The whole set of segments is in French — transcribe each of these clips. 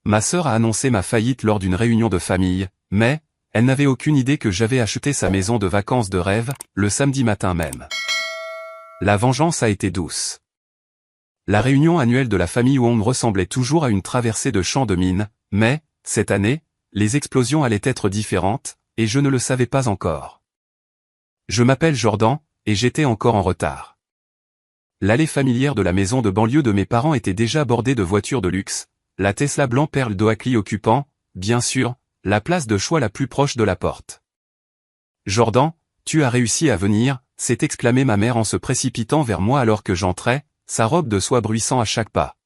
Ma sœur a annoncé ma faillite lors d'une réunion de famille, mais, elle n'avait aucune idée que j'avais acheté sa maison de vacances de rêve, le samedi matin même. La vengeance a été douce. La réunion annuelle de la famille Wong ressemblait toujours à une traversée de champs de mines, mais, cette année, les explosions allaient être différentes, et je ne le savais pas encore. Je m'appelle Jordan, et j'étais encore en retard. L'allée familière de la maison de banlieue de mes parents était déjà bordée de voitures de luxe, la Tesla blanc perle d'Oakley occupant, bien sûr, la place de choix la plus proche de la porte. « Jordan, tu as réussi à venir », s'est exclamée ma mère en se précipitant vers moi alors que j'entrais, sa robe de soie bruissant à chaque pas.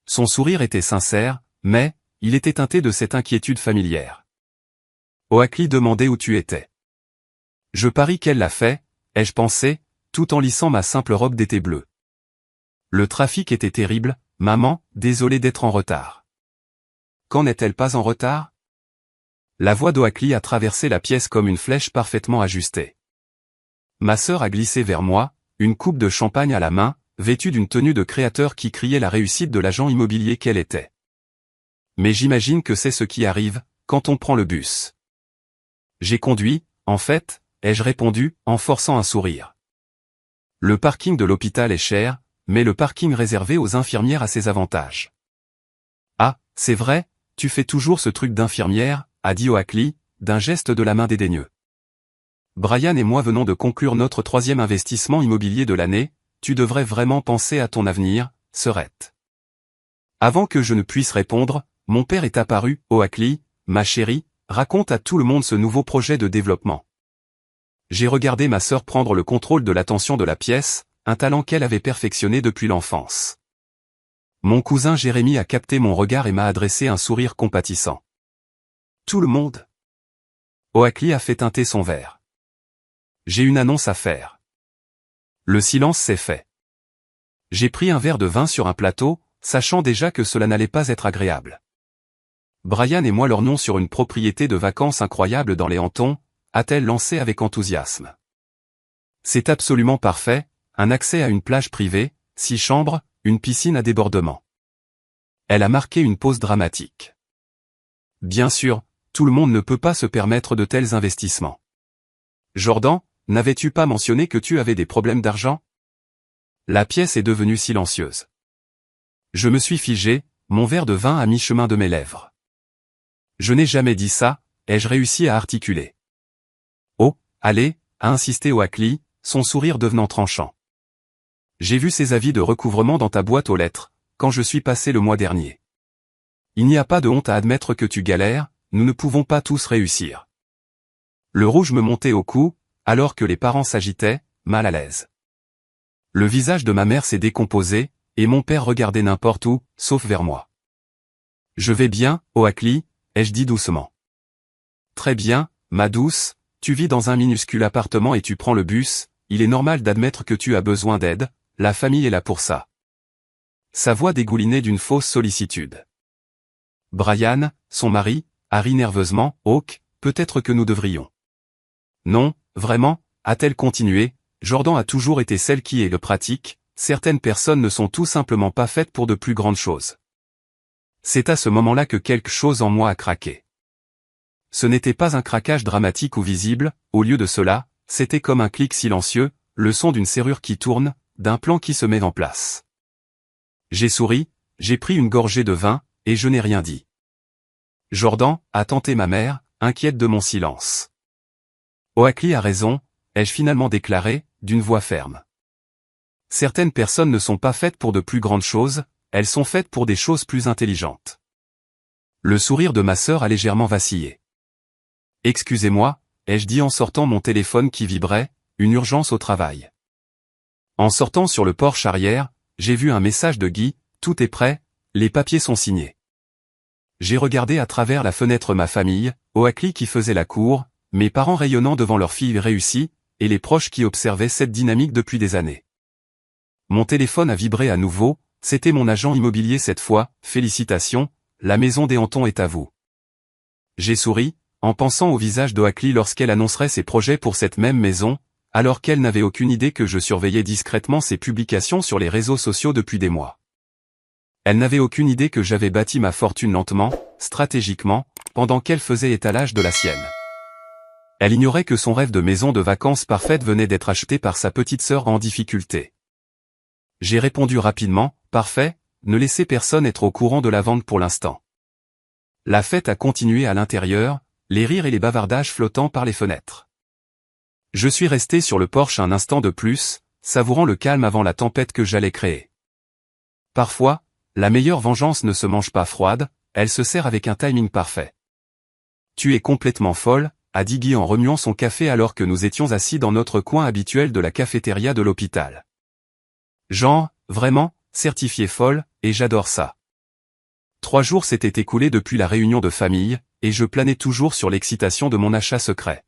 Son sourire était sincère, mais, il était teinté de cette inquiétude familière. Oakley demandait où tu étais. Je parie qu'elle l'a fait, ai-je pensé, tout en lissant ma simple robe d'été bleue. Le trafic était terrible, maman, désolée d'être en retard. Quand n'est-elle pas en retard? La voix d'Oakley a traversé la pièce comme une flèche parfaitement ajustée. Ma sœur a glissé vers moi, une coupe de champagne à la main, vêtue d'une tenue de créateur qui criait la réussite de l'agent immobilier qu'elle était. Mais j'imagine que c'est ce qui arrive, quand on prend le bus. J'ai conduit, en fait, ai-je répondu, en forçant un sourire. Le parking de l'hôpital est cher, mais le parking réservé aux infirmières a ses avantages. Ah, c'est vrai, tu fais toujours ce truc d'infirmière, a dit Oakley, d'un geste de la main dédaigneux. Brian et moi venons de conclure notre 3e investissement immobilier de l'année, tu devrais vraiment penser à ton avenir, sœurette. Avant que je ne puisse répondre, mon père est apparu, Oakley, ma chérie, raconte à tout le monde ce nouveau projet de développement. J'ai regardé ma sœur prendre le contrôle de l'attention de la pièce, un talent qu'elle avait perfectionné depuis l'enfance. Mon cousin Jérémy a capté mon regard et m'a adressé un sourire compatissant. Tout le monde? Oakley a fait teinter son verre. J'ai une annonce à faire. Le silence s'est fait. J'ai pris un verre de vin sur un plateau, sachant déjà que cela n'allait pas être agréable. Brian et moi lorgnons sur une propriété de vacances incroyable dans les Hamptons, a-t-elle lancé avec enthousiasme. C'est absolument parfait, un accès à une plage privée, 6 chambres, une piscine à débordement. Elle a marqué une pause dramatique. Bien sûr, tout le monde ne peut pas se permettre de tels investissements. Jordan, n'avais-tu pas mentionné que tu avais des problèmes d'argent? La pièce est devenue silencieuse. Je me suis figé, mon verre de vin à mi-chemin de mes lèvres. Je n'ai jamais dit ça, ai-je réussi à articuler. Oh, allez, a insisté Oakley, son sourire devenant tranchant. J'ai vu ces avis de recouvrement dans ta boîte aux lettres, quand je suis passé le mois dernier. Il n'y a pas de honte à admettre que tu galères, nous ne pouvons pas tous réussir. Le rouge me montait au cou, alors que les parents s'agitaient, mal à l'aise. Le visage de ma mère s'est décomposé, et mon père regardait n'importe où, sauf vers moi. Je vais bien, Oakley, ai-je dit doucement. Très bien, ma douce, tu vis dans un minuscule appartement et tu prends le bus, il est normal d'admettre que tu as besoin d'aide, la famille est là pour ça. Sa voix dégoulinait d'une fausse sollicitude. Brian, son mari, a ri nerveusement, Hawk, peut-être que nous devrions. Non, vraiment, a-t-elle continué, Jordan a toujours été celle qui est le pratique, certaines personnes ne sont tout simplement pas faites pour de plus grandes choses. C'est à ce moment-là que quelque chose en moi a craqué. Ce n'était pas un craquage dramatique ou visible, au lieu de cela, c'était comme un clic silencieux, le son d'une serrure qui tourne, d'un plan qui se met en place. J'ai souri, j'ai pris une gorgée de vin, et je n'ai rien dit. Jordan, a tenté ma mère, inquiète de mon silence. Oakley a raison, ai-je finalement déclaré, d'une voix ferme. Certaines personnes ne sont pas faites pour de plus grandes choses, elles sont faites pour des choses plus intelligentes. Le sourire de ma sœur a légèrement vacillé. Excusez-moi, ai-je dit en sortant mon téléphone qui vibrait, une urgence au travail. En sortant sur le porche arrière, j'ai vu un message de Guy, tout est prêt, les papiers sont signés. J'ai regardé à travers la fenêtre ma famille, Oakley qui faisait la cour, mes parents rayonnant devant leur fille réussie, et les proches qui observaient cette dynamique depuis des années. Mon téléphone a vibré à nouveau, c'était mon agent immobilier cette fois, félicitations, la maison des Hamptons est à vous. J'ai souri, en pensant au visage d'Oakley lorsqu'elle annoncerait ses projets pour cette même maison, alors qu'elle n'avait aucune idée que je surveillais discrètement ses publications sur les réseaux sociaux depuis des mois. Elle n'avait aucune idée que j'avais bâti ma fortune lentement, stratégiquement, pendant qu'elle faisait étalage de la sienne. Elle ignorait que son rêve de maison de vacances parfaite venait d'être acheté par sa petite sœur en difficulté. J'ai répondu rapidement, « Parfait, ne laissez personne être au courant de la vente pour l'instant. » La fête a continué à l'intérieur, les rires et les bavardages flottant par les fenêtres. Je suis resté sur le porche un instant de plus, savourant le calme avant la tempête que j'allais créer. Parfois, la meilleure vengeance ne se mange pas froide, elle se sert avec un timing parfait. « Tu es complètement folle », a dit Guy en remuant son café alors que nous étions assis dans notre coin habituel de la cafétéria de l'hôpital. Genre, vraiment, certifié folle, et j'adore ça. 3 jours s'étaient écoulés depuis la réunion de famille, et je planais toujours sur l'excitation de mon achat secret.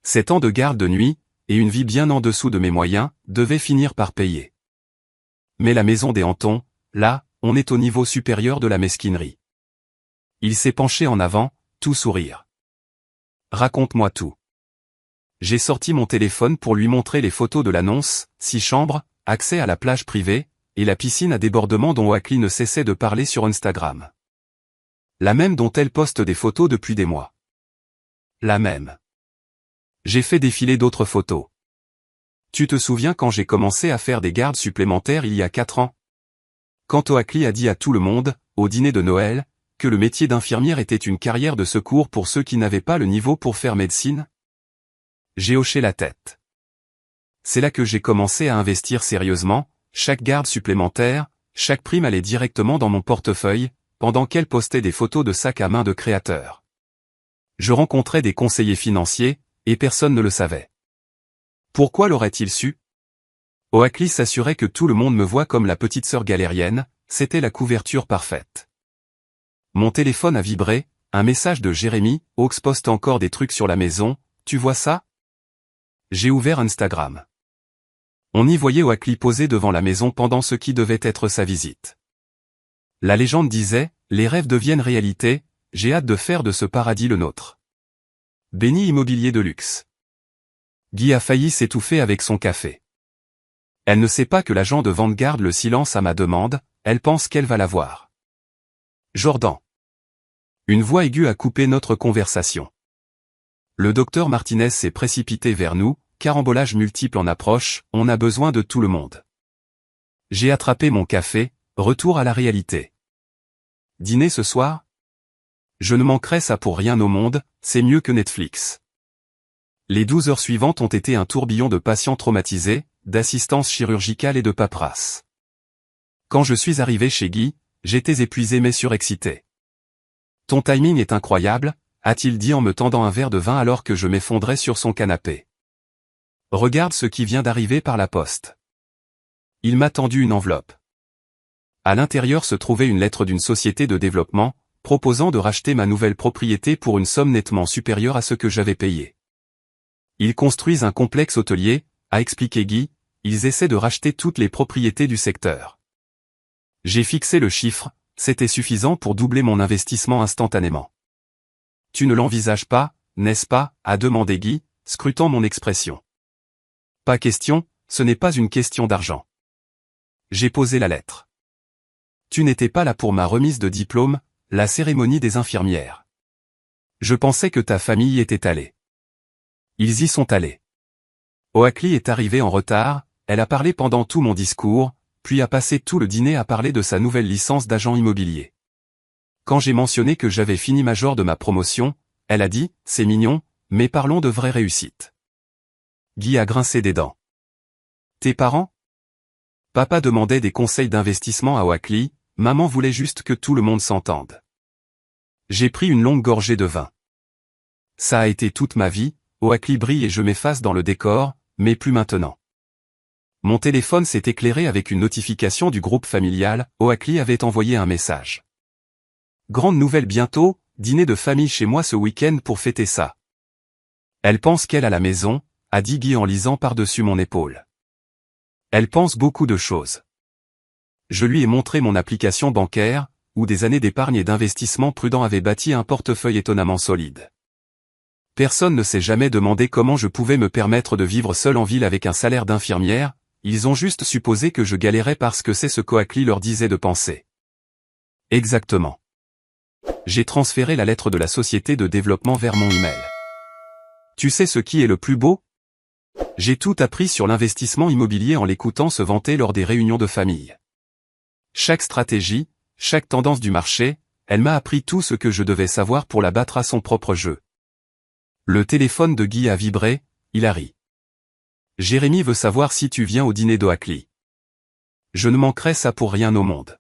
7 ans de garde de nuit, et une vie bien en dessous de mes moyens, devaient finir par payer. Mais la maison des Hantons, là, on est au niveau supérieur de la mesquinerie. Il s'est penché en avant, tout sourire. Raconte-moi tout. J'ai sorti mon téléphone pour lui montrer les photos de l'annonce, 6 chambres, accès à la plage privée, et la piscine à débordement dont Oakley ne cessait de parler sur Instagram. La même dont elle poste des photos depuis des mois. La même. J'ai fait défiler d'autres photos. Tu te souviens quand j'ai commencé à faire des gardes supplémentaires il y a 4 ans? Quand Oakley a dit à tout le monde, au dîner de Noël, que le métier d'infirmière était une carrière de secours pour ceux qui n'avaient pas le niveau pour faire médecine? J'ai hoché la tête. C'est là que j'ai commencé à investir sérieusement, chaque garde supplémentaire, chaque prime allait directement dans mon portefeuille, pendant qu'elle postait des photos de sacs à main de créateurs. Je rencontrais des conseillers financiers, et personne ne le savait. Pourquoi l'aurait-il su? Oakley s'assurait que tout le monde me voit comme la petite sœur galérienne, c'était la couverture parfaite. Mon téléphone a vibré, un message de Jérémy, Ox poste encore des trucs sur la maison, tu vois ça? J'ai ouvert Instagram. On y voyait Oakley posé devant la maison pendant ce qui devait être sa visite. La légende disait, les rêves deviennent réalité, j'ai hâte de faire de ce paradis le nôtre. Béni immobilier de luxe. Guy a failli s'étouffer avec son café. Elle ne sait pas que l'agent de vente garde le silence à ma demande, elle pense qu'elle va l'avoir. Jordan. Une voix aiguë a coupé notre conversation. Le docteur Martinez s'est précipité vers nous, carambolage multiple en approche, on a besoin de tout le monde. J'ai attrapé mon café, retour à la réalité. Dîner ce soir? Je ne manquerai ça pour rien au monde, c'est mieux que Netflix. Les 12 heures suivantes ont été un tourbillon de patients traumatisés, d'assistance chirurgicale et de paperasse. Quand je suis arrivé chez Guy, j'étais épuisé mais surexcité. Ton timing est incroyable, a-t-il dit en me tendant un verre de vin alors que je m'effondrais sur son canapé. Regarde ce qui vient d'arriver par la poste. Il m'a tendu une enveloppe. À l'intérieur se trouvait une lettre d'une société de développement, proposant de racheter ma nouvelle propriété pour une somme nettement supérieure à ce que j'avais payé. Ils construisent un complexe hôtelier, a expliqué Guy, ils essaient de racheter toutes les propriétés du secteur. J'ai fixé le chiffre, c'était suffisant pour doubler mon investissement instantanément. Tu ne l'envisages pas, n'est-ce pas, a demandé Guy, scrutant mon expression. Pas question, ce n'est pas une question d'argent. J'ai posé la lettre. Tu n'étais pas là pour ma remise de diplôme, la cérémonie des infirmières. Je pensais que ta famille y était allée. Ils y sont allés. Oakley est arrivée en retard, elle a parlé pendant tout mon discours, puis a passé tout le dîner à parler de sa nouvelle licence d'agent immobilier. Quand j'ai mentionné que j'avais fini major de ma promotion, elle a dit, c'est mignon, mais parlons de vraie réussite. Guy a grincé des dents. Tes parents? Papa demandait des conseils d'investissement à Oakley, maman voulait juste que tout le monde s'entende. J'ai pris une longue gorgée de vin. Ça a été toute ma vie, Oakley brille et je m'efface dans le décor, mais plus maintenant. Mon téléphone s'est éclairé avec une notification du groupe familial, Oakley avait envoyé un message. Grande nouvelle bientôt, dîner de famille chez moi ce week-end pour fêter ça. Elle pense qu'elle a la maison, a dit Guy en lisant par-dessus mon épaule. Elle pense beaucoup de choses. Je lui ai montré mon application bancaire, où des années d'épargne et d'investissement prudent avaient bâti un portefeuille étonnamment solide. Personne ne s'est jamais demandé comment je pouvais me permettre de vivre seul en ville avec un salaire d'infirmière, ils ont juste supposé que je galérais parce que c'est ce qu'Oakley leur disait de penser. Exactement. J'ai transféré la lettre de la société de développement vers mon email. Tu sais ce qui est le plus beau? J'ai tout appris sur l'investissement immobilier en l'écoutant se vanter lors des réunions de famille. Chaque stratégie, chaque tendance du marché, elle m'a appris tout ce que je devais savoir pour la battre à son propre jeu. Le téléphone de Guy a vibré, il a ri. Jérémy veut savoir si tu viens au dîner d'Oakley. Je ne manquerai ça pour rien au monde.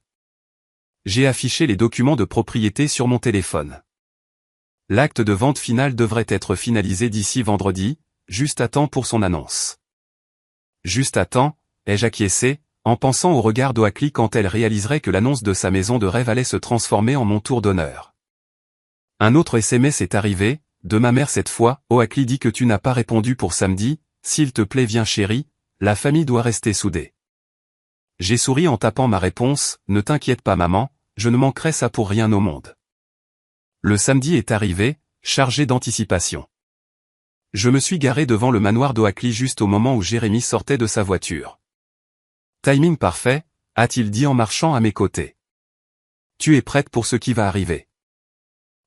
J'ai affiché les documents de propriété sur mon téléphone. L'acte de vente final devrait être finalisé d'ici vendredi, juste à temps pour son annonce. Juste à temps, ai-je acquiescé, en pensant au regard d'Oakley quand elle réaliserait que l'annonce de sa maison de rêve allait se transformer en mon tour d'honneur. Un autre SMS est arrivé, de ma mère cette fois. Oakley dit que tu n'as pas répondu pour samedi, s'il te plaît viens chérie, la famille doit rester soudée. J'ai souri en tapant ma réponse, ne t'inquiète pas maman, je ne manquerai ça pour rien au monde. Le samedi est arrivé, chargé d'anticipation. Je me suis garé devant le manoir d'Oakley juste au moment où Jérémy sortait de sa voiture. Timing parfait, a-t-il dit en marchant à mes côtés. Tu es prête pour ce qui va arriver.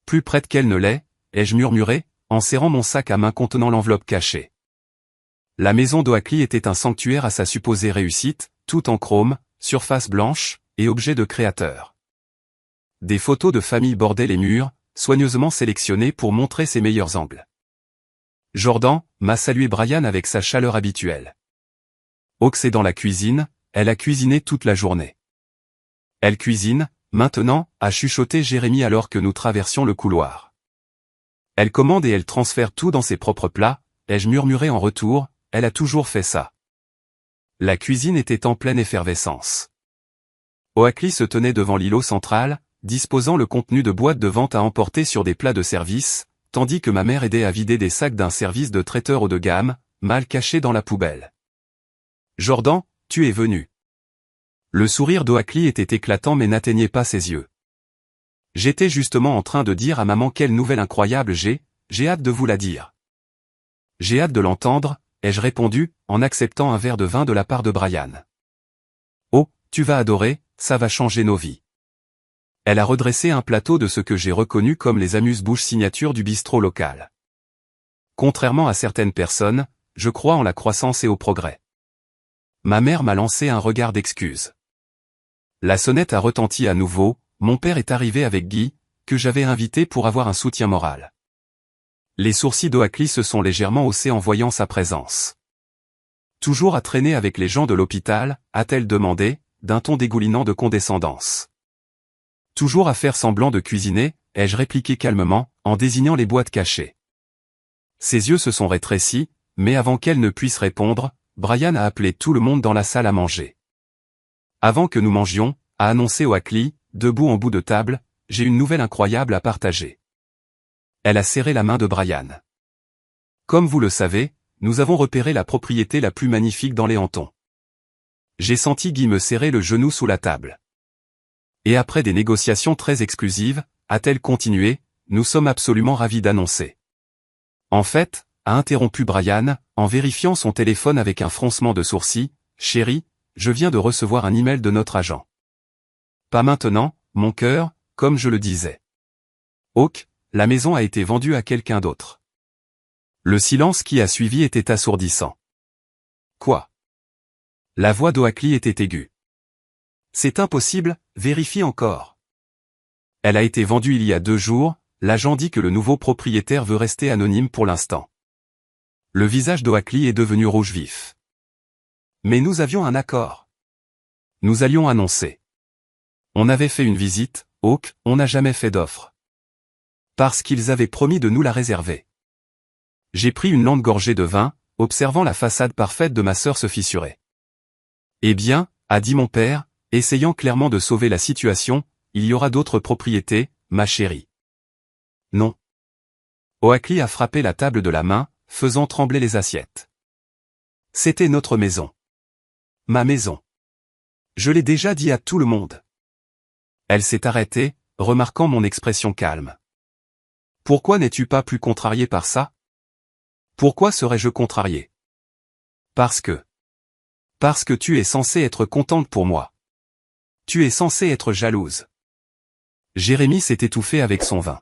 Plus prête qu'elle ne l'est, ai-je murmuré, en serrant mon sac à main contenant l'enveloppe cachée. La maison d'Oakley était un sanctuaire à sa supposée réussite, tout en chrome, surface blanche, et objet de créateur. Des photos de famille bordaient les murs, soigneusement sélectionnées pour montrer ses meilleurs angles. Jordan m'a salué Brian avec sa chaleur habituelle. Ox est dans la cuisine, elle a cuisiné toute la journée. Elle cuisine, maintenant, a chuchoté Jérémy alors que nous traversions le couloir. Elle commande et elle transfère tout dans ses propres plats, ai-je murmuré en retour, elle a toujours fait ça. La cuisine était en pleine effervescence. Oakley se tenait devant l'îlot central, disposant le contenu de boîtes de vente à emporter sur des plats de service, tandis que ma mère aidait à vider des sacs d'un service de traiteur haut de gamme, mal caché dans la poubelle. Jordan, tu es venu. Le sourire d'Oakley était éclatant mais n'atteignait pas ses yeux. J'étais justement en train de dire à maman quelle nouvelle incroyable j'ai hâte de vous la dire. J'ai hâte de l'entendre, ai-je répondu, en acceptant un verre de vin de la part de Brian. Oh, tu vas adorer, ça va changer nos vies. Elle a redressé un plateau de ce que j'ai reconnu comme les amuse-bouches signature du bistrot local. Contrairement à certaines personnes, je crois en la croissance et au progrès. Ma mère m'a lancé un regard d'excuse. La sonnette a retenti à nouveau, mon père est arrivé avec Guy, que j'avais invité pour avoir un soutien moral. Les sourcils d'Oakley se sont légèrement haussés en voyant sa présence. Toujours à traîner avec les gens de l'hôpital, a-t-elle demandé, d'un ton dégoulinant de condescendance. Toujours à faire semblant de cuisiner, ai-je répliqué calmement, en désignant les boîtes cachées. Ses yeux se sont rétrécis, mais avant qu'elle ne puisse répondre, Brian a appelé tout le monde dans la salle à manger. Avant que nous mangions, a annoncé Oakley, debout en bout de table, j'ai une nouvelle incroyable à partager. Elle a serré la main de Brian. Comme vous le savez, nous avons repéré la propriété la plus magnifique dans les Hantons. J'ai senti Guy me serrer le genou sous la table. Et après des négociations très exclusives, a-t-elle continué, nous sommes absolument ravis d'annoncer. En fait, a interrompu Brian, en vérifiant son téléphone avec un froncement de sourcils, chérie, je viens de recevoir un email de notre agent. Pas maintenant, mon cœur, comme je le disais. Oak, la maison a été vendue à quelqu'un d'autre. Le silence qui a suivi était assourdissant. Quoi? La voix d'Oakley était aiguë. C'est impossible, vérifie encore. Elle a été vendue il y a 2 jours, l'agent dit que le nouveau propriétaire veut rester anonyme pour l'instant. Le visage d'Oakley est devenu rouge vif. Mais nous avions un accord. Nous allions annoncer. On avait fait une visite, Oak, on n'a jamais fait d'offre. Parce qu'ils avaient promis de nous la réserver. J'ai pris une lente gorgée de vin, observant la façade parfaite de ma sœur se fissurer. Eh bien, a dit mon père, essayant clairement de sauver la situation, il y aura d'autres propriétés, ma chérie. Non. Oakley a frappé la table de la main, faisant trembler les assiettes. C'était notre maison. Ma maison. Je l'ai déjà dit à tout le monde. Elle s'est arrêtée, remarquant mon expression calme. Pourquoi n'es-tu pas plus contrarié par ça? Pourquoi serais-je contrarié? Parce que tu es censé être contente pour moi. Tu es censé être jalouse. Jérémie s'est étouffé avec son vin.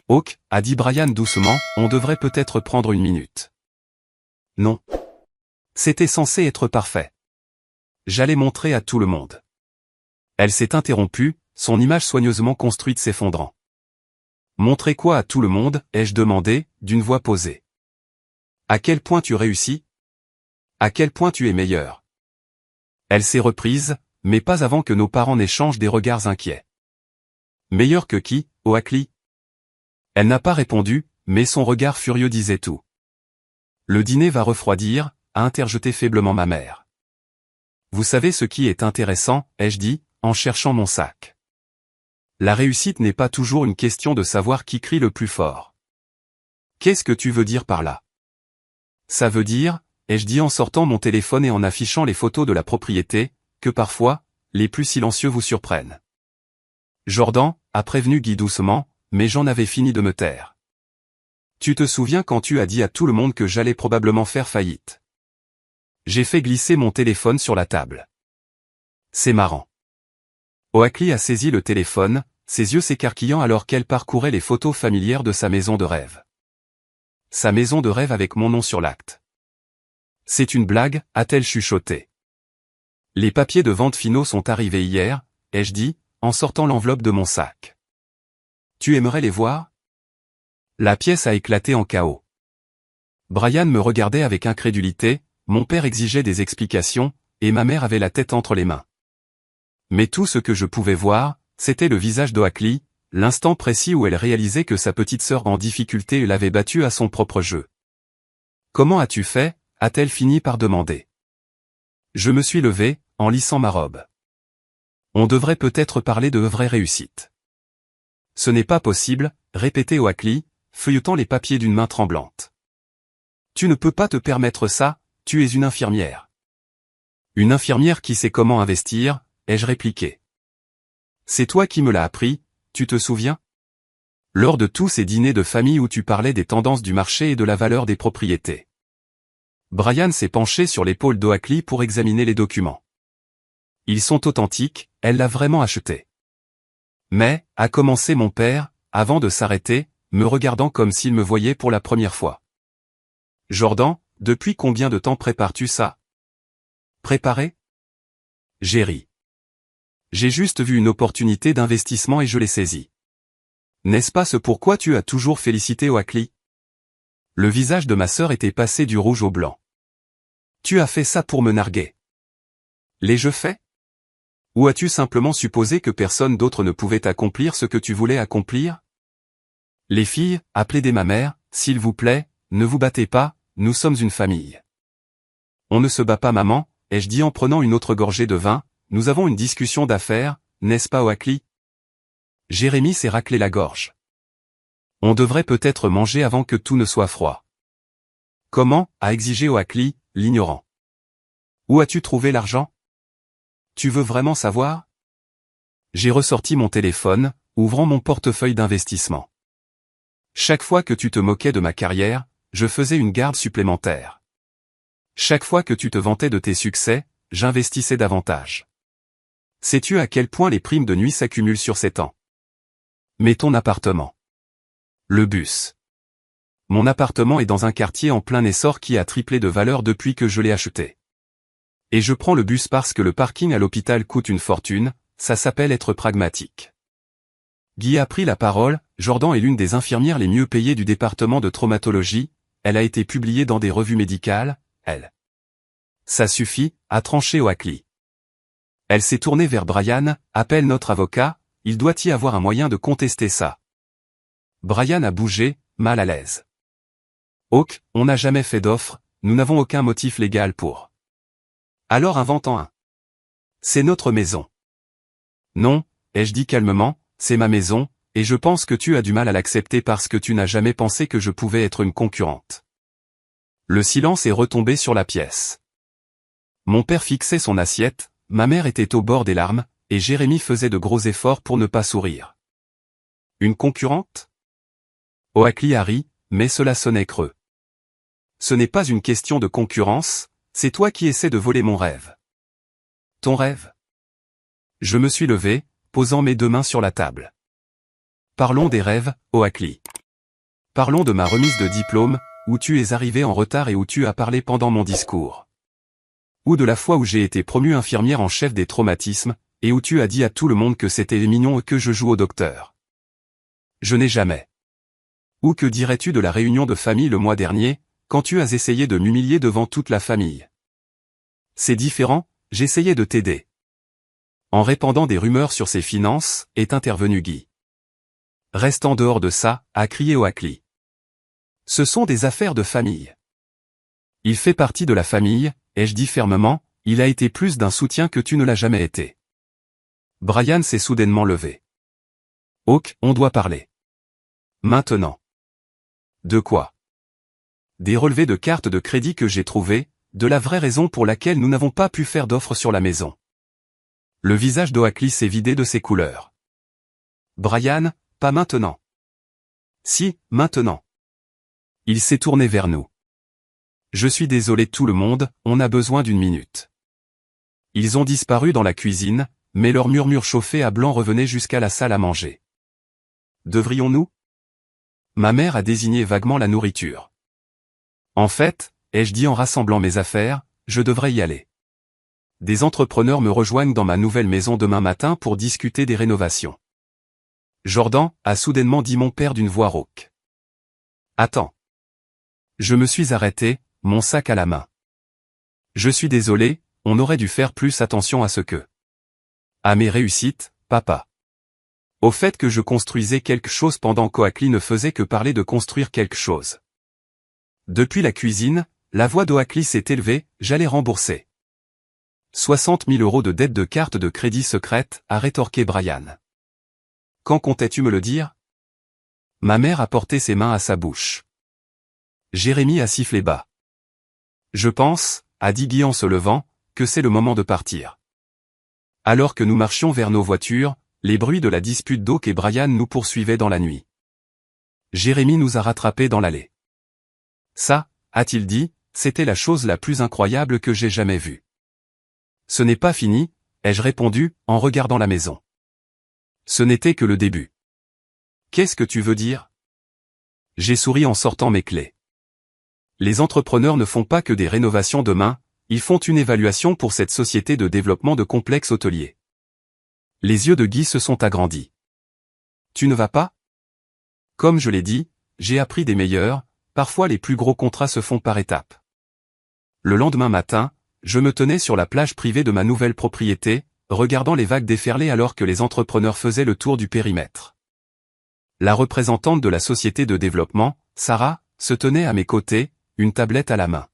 Ok, a dit Brian doucement, on devrait peut-être prendre une minute. Non. C'était censé être parfait. J'allais montrer à tout le monde. Elle s'est interrompue, son image soigneusement construite s'effondrant. Montrer quoi à tout le monde, ai-je demandé, d'une voix posée. À quel point tu réussis? À quel point tu es meilleur? Elle s'est reprise, mais pas avant que nos parents n'échangent des regards inquiets. Meilleur que qui, Oakley? Elle n'a pas répondu, mais son regard furieux disait tout. Le dîner va refroidir, a interjeté faiblement ma mère. Vous savez ce qui est intéressant, ai-je dit, en cherchant mon sac. La réussite n'est pas toujours une question de savoir qui crie le plus fort. Qu'est-ce que tu veux dire par là? Ça veut dire, ai-je dit en sortant mon téléphone et en affichant les photos de la propriété, que parfois, les plus silencieux vous surprennent. Jordan, a prévenu Guy doucement, mais j'en avais fini de me taire. Tu te souviens quand tu as dit à tout le monde que j'allais probablement faire faillite? J'ai fait glisser mon téléphone sur la table. C'est marrant. Oakley a saisi le téléphone, ses yeux s'écarquillant alors qu'elle parcourait les photos familières de sa maison de rêve. Sa maison de rêve avec mon nom sur l'acte. C'est une blague, a-t-elle chuchoté. Les papiers de vente finaux sont arrivés hier, ai-je dit, en sortant l'enveloppe de mon sac. Tu aimerais les voir? La pièce a éclaté en chaos. Brian me regardait avec incrédulité, mon père exigeait des explications, et ma mère avait la tête entre les mains. Mais tout ce que je pouvais voir, c'était le visage d'Oakley, l'instant précis où elle réalisait que sa petite sœur en difficulté l'avait battue à son propre jeu. Comment as-tu fait? A-t-elle fini par demander. Je me suis levé, en lissant ma robe. On devrait peut-être parler de vraie réussite. Ce n'est pas possible, répétait Oakley, feuilletant les papiers d'une main tremblante. Tu ne peux pas te permettre ça, tu es une infirmière. Une infirmière qui sait comment investir, ai-je répliqué. C'est toi qui me l'as appris, tu te souviens? Lors de tous ces dîners de famille où tu parlais des tendances du marché et de la valeur des propriétés. Brian s'est penché sur l'épaule d'Oakley pour examiner les documents. Ils sont authentiques, elle l'a vraiment acheté. Mais, a commencé mon père, avant de s'arrêter, me regardant comme s'il me voyait pour la première fois. Jordan, depuis combien de temps prépares-tu ça? Préparer? J'ai ri. J'ai juste vu une opportunité d'investissement et je l'ai saisie. N'est-ce pas ce pourquoi tu as toujours félicité Oakley? Le visage de ma sœur était passé du rouge au blanc. Tu as fait ça pour me narguer. L'ai-je fait? Ou as-tu simplement supposé que personne d'autre ne pouvait accomplir ce que tu voulais accomplir? Les filles, appelez ma mère, s'il vous plaît, ne vous battez pas, nous sommes une famille. On ne se bat pas maman, ai-je dit en prenant une autre gorgée de vin, nous avons une discussion d'affaires, n'est-ce pas Oakley? Jérémie s'est raclé la gorge. On devrait peut-être manger avant que tout ne soit froid. Comment? A exigé Oakley, l'ignorant. Où as-tu trouvé l'argent? Tu veux vraiment savoir? J'ai ressorti mon téléphone, ouvrant mon portefeuille d'investissement. Chaque fois que tu te moquais de ma carrière, je faisais une garde supplémentaire. Chaque fois que tu te vantais de tes succès, j'investissais davantage. Sais-tu à quel point les primes de nuit s'accumulent sur 7 ans? Mais ton appartement. Le bus. Mon appartement est dans un quartier en plein essor qui a triplé de valeur depuis que je l'ai acheté. Et je prends le bus parce que le parking à l'hôpital coûte une fortune, ça s'appelle être pragmatique. Guy a pris la parole, Jordan est l'une des infirmières les mieux payées du département de traumatologie, elle a été publiée dans des revues médicales, elle. Ça suffit, a tranché Oakley. Elle s'est tournée vers Brian, appelle notre avocat, il doit y avoir un moyen de contester ça. Brian a bougé, mal à l'aise. Oak, on n'a jamais fait d'offre, nous n'avons aucun motif légal pour. Alors invente-en un. C'est notre maison. Non, ai-je dit calmement, c'est ma maison, et je pense que tu as du mal à l'accepter parce que tu n'as jamais pensé que je pouvais être une concurrente. Le silence est retombé sur la pièce. Mon père fixait son assiette, ma mère était au bord des larmes, et Jérémie faisait de gros efforts pour ne pas sourire. Une concurrente? Oakley a ri, mais cela sonnait creux. Ce n'est pas une question de concurrence, c'est toi qui essaies de voler mon rêve. Ton rêve? Je me suis levé, posant mes deux mains sur la table. Parlons des rêves, Oakley. Parlons de ma remise de diplôme, où tu es arrivé en retard et où tu as parlé pendant mon discours. Ou de la fois où j'ai été promue infirmière en chef des traumatismes, et où tu as dit à tout le monde que c'était mignon et que je joue au docteur. Je n'ai jamais. Ou que dirais-tu de la réunion de famille le mois dernier, quand tu as essayé de m'humilier devant toute la famille? C'est différent, j'essayais de t'aider. En répandant des rumeurs sur ses finances, est intervenu Guy. Reste en dehors de ça, a crié Oakley. Ce sont des affaires de famille. Il fait partie de la famille, ai-je dit fermement, il a été plus d'un soutien que tu ne l'as jamais été. Brian s'est soudainement levé. Oak, on doit parler. Maintenant. De quoi? Des relevés de cartes de crédit que j'ai trouvés, de la vraie raison pour laquelle nous n'avons pas pu faire d'offre sur la maison. Le visage d'Oakley s'est vidé de ses couleurs. Brian, pas maintenant. Si, maintenant. Il s'est tourné vers nous. Je suis désolé tout le monde, on a besoin d'une minute. Ils ont disparu dans la cuisine, mais leur murmure chauffé à blanc revenait jusqu'à la salle à manger. Devrions-nous? Ma mère a désigné vaguement la nourriture. En fait, ai-je dit en rassemblant mes affaires, je devrais y aller. Des entrepreneurs me rejoignent dans ma nouvelle maison demain matin pour discuter des rénovations. Jordan, a soudainement dit mon père d'une voix rauque. Attends. Je me suis arrêté, mon sac à la main. Je suis désolé, on aurait dû faire plus attention à ce que. À mes réussites, papa. Au fait que je construisais quelque chose pendant qu'Oakley ne faisait que parler de construire quelque chose. Depuis la cuisine, la voix d'Oakley s'est élevée, j'allais rembourser. 60 000 € de dette de carte de crédit secrète, a rétorqué Brian. Quand comptais-tu me le dire? Ma mère a porté ses mains à sa bouche. Jérémy a sifflé bas. Je pense, a dit Guy en se levant, que c'est le moment de partir. Alors que nous marchions vers nos voitures, les bruits de la dispute d'Oak et Brian nous poursuivaient dans la nuit. Jérémy nous a rattrapés dans l'allée. Ça, a-t-il dit, c'était la chose la plus incroyable que j'ai jamais vue. Ce n'est pas fini, ai-je répondu, en regardant la maison. Ce n'était que le début. Qu'est-ce que tu veux dire? J'ai souri en sortant mes clés. Les entrepreneurs ne font pas que des rénovations demain, ils font une évaluation pour cette société de développement de complexes hôteliers. Les yeux de Guy se sont agrandis. Tu ne vas pas? Comme je l'ai dit, j'ai appris des meilleurs, parfois les plus gros contrats se font par étapes. Le lendemain matin, je me tenais sur la plage privée de ma nouvelle propriété, regardant les vagues déferler alors que les entrepreneurs faisaient le tour du périmètre. La représentante de la société de développement, Sarah, se tenait à mes côtés, une tablette à la main.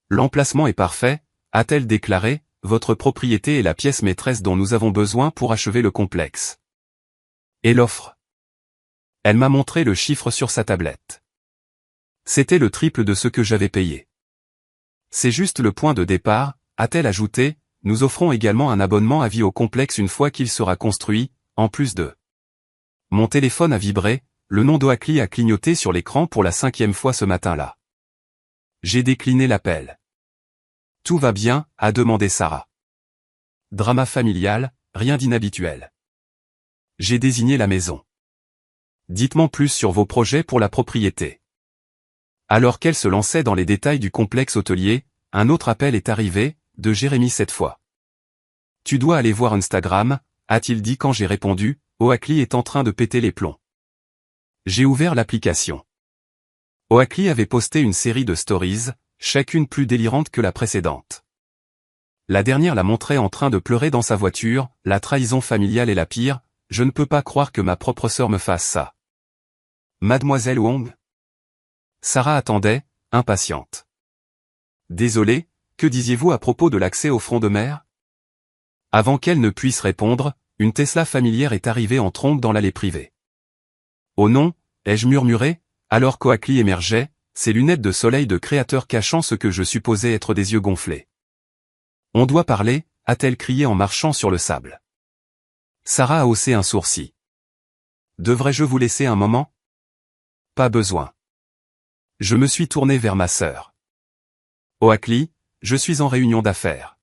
L'emplacement est parfait, a-t-elle déclaré, votre propriété est la pièce maîtresse dont nous avons besoin pour achever le complexe. Et l'offre? Elle m'a montré le chiffre sur sa tablette. C'était le triple de ce que j'avais payé. C'est juste le point de départ, a-t-elle ajouté, nous offrons également un abonnement à vie au complexe une fois qu'il sera construit, en plus de... Mon téléphone a vibré, le nom d'Oakley a clignoté sur l'écran pour la 5e fois ce matin-là. J'ai décliné l'appel. Tout va bien, a demandé Sarah. Drama familial, rien d'inhabituel. J'ai désigné la maison. Dites-moi plus sur vos projets pour la propriété. Alors qu'elle se lançait dans les détails du complexe hôtelier, un autre appel est arrivé, de Jérémy cette fois. Tu dois aller voir Instagram, a-t-il dit quand j'ai répondu, Oakley est en train de péter les plombs. J'ai ouvert l'application. Oakley avait posté une série de stories, chacune plus délirante que la précédente. La dernière la montrait en train de pleurer dans sa voiture, la trahison familiale est la pire, je ne peux pas croire que ma propre sœur me fasse ça. Mademoiselle Wong? Sarah attendait, impatiente. Désolé, que disiez-vous à propos de l'accès au front de mer? Avant qu'elle ne puisse répondre, une Tesla familière est arrivée en trombe dans l'allée privée. Oh non, ai-je murmuré, alors qu'Oakley émergeait, ses lunettes de soleil de créateur cachant ce que je supposais être des yeux gonflés. On doit parler, a-t-elle crié en marchant sur le sable. Sarah a haussé un sourcil. Devrais-je vous laisser un moment? Pas besoin. Je me suis tourné vers ma sœur. Oakley, je suis en réunion d'affaires.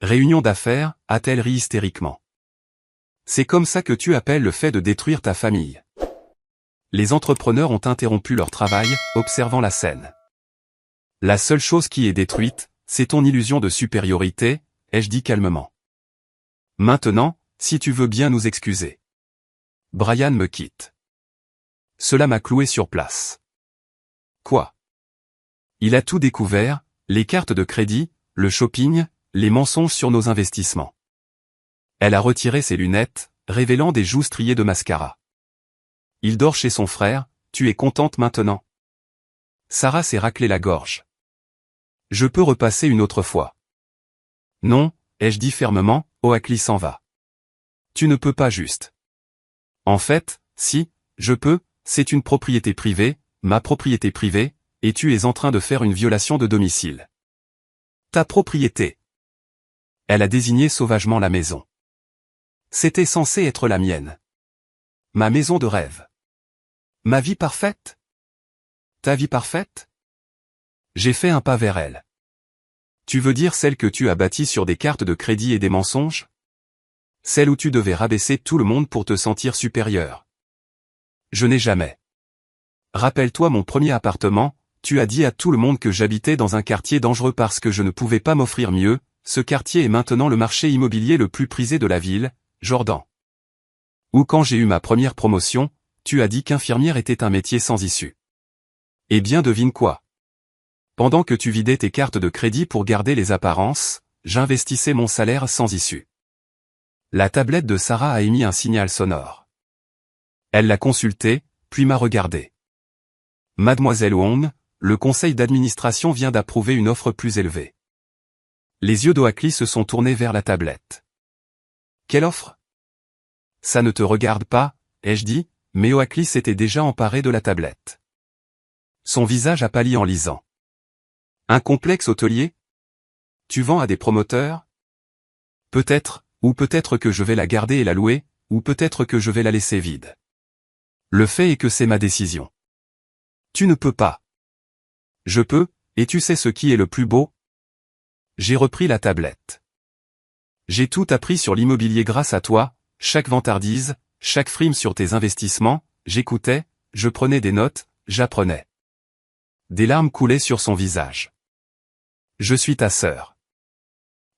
Réunion d'affaires, a-t-elle ri hystériquement. C'est comme ça que tu appelles le fait de détruire ta famille. Les entrepreneurs ont interrompu leur travail, observant la scène. La seule chose qui est détruite, c'est ton illusion de supériorité, ai-je dit calmement. Maintenant, si tu veux bien nous excuser. Brian me quitte. Cela m'a cloué sur place. Quoi? Il a tout découvert, les cartes de crédit, le shopping, les mensonges sur nos investissements. Elle a retiré ses lunettes, révélant des joues striées de mascara. Il dort chez son frère, tu es contente maintenant? Sarah s'est raclé la gorge. Je peux repasser une autre fois. Non, ai-je dit fermement, Oakley s'en va. Tu ne peux pas juste. En fait, si, je peux, c'est une propriété privée, ma propriété privée, et tu es en train de faire une violation de domicile. Ta propriété. Elle a désigné sauvagement la maison. C'était censé être la mienne. Ma maison de rêve. Ma vie parfaite? Ta vie parfaite? J'ai fait un pas vers elle. Tu veux dire celle que tu as bâtie sur des cartes de crédit et des mensonges? Celle où tu devais rabaisser tout le monde pour te sentir supérieur. Je n'ai jamais. Rappelle-toi mon premier appartement, tu as dit à tout le monde que j'habitais dans un quartier dangereux parce que je ne pouvais pas m'offrir mieux, ce quartier est maintenant le marché immobilier le plus prisé de la ville, Jordan. Ou quand j'ai eu ma première promotion, tu as dit qu'infirmière était un métier sans issue. Eh bien devine quoi? Pendant que tu vidais tes cartes de crédit pour garder les apparences, j'investissais mon salaire sans issue. La tablette de Sarah a émis un signal sonore. Elle l'a consulté, puis m'a regardé. Mademoiselle Wong, le conseil d'administration vient d'approuver une offre plus élevée. Les yeux d'Oakley se sont tournés vers la tablette. Quelle offre? Ça ne te regarde pas, ai-je dit, mais Oakley s'était déjà emparé de la tablette. Son visage a pâli en lisant. Un complexe hôtelier? Tu vends à des promoteurs? Peut-être, ou peut-être que je vais la garder et la louer, ou peut-être que je vais la laisser vide. Le fait est que c'est ma décision. Tu ne peux pas. Je peux, et tu sais ce qui est le plus beau? J'ai repris la tablette. J'ai tout appris sur l'immobilier grâce à toi, chaque vantardise, chaque frime sur tes investissements, j'écoutais, je prenais des notes, j'apprenais. Des larmes coulaient sur son visage. Je suis ta sœur.